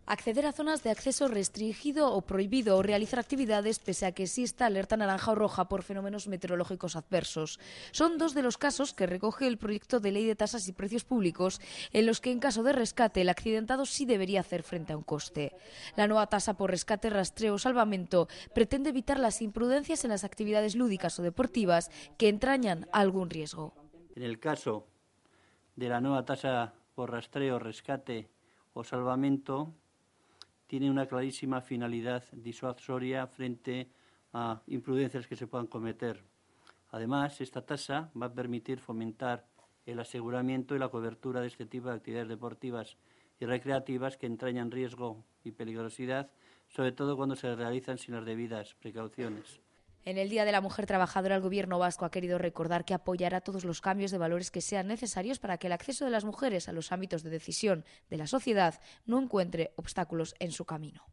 Acceder a zonas de acceso restringido o prohibido o realizar actividades pese a que exista alerta naranja o roja por fenómenos meteorológicos adversos. Son dos de los casos que recoge el proyecto de ley de tasas y precios públicos en los que en caso de rescate el accidentado sí debería hacer frente a un coste. La nueva tasa por rescate, rastreo o salvamento pretende evitar las imprudencias en las actividades lúdicas o deportivas que entrañan algún riesgo. En el caso de la nueva tasa por rastreo, rescate o salvamento, tiene una clarísima finalidad disuasoria frente a imprudencias que se puedan cometer. Además, esta tasa va a permitir fomentar el aseguramiento y la cobertura de este tipo de actividades deportivas y recreativas que entrañan riesgo y peligrosidad, sobre todo cuando se realizan sin las debidas precauciones. En el Día de la Mujer Trabajadora, el Gobierno vasco ha querido recordar que apoyará todos los cambios de valores que sean necesarios para que el acceso de las mujeres a los ámbitos de decisión de la sociedad no encuentre obstáculos en su camino.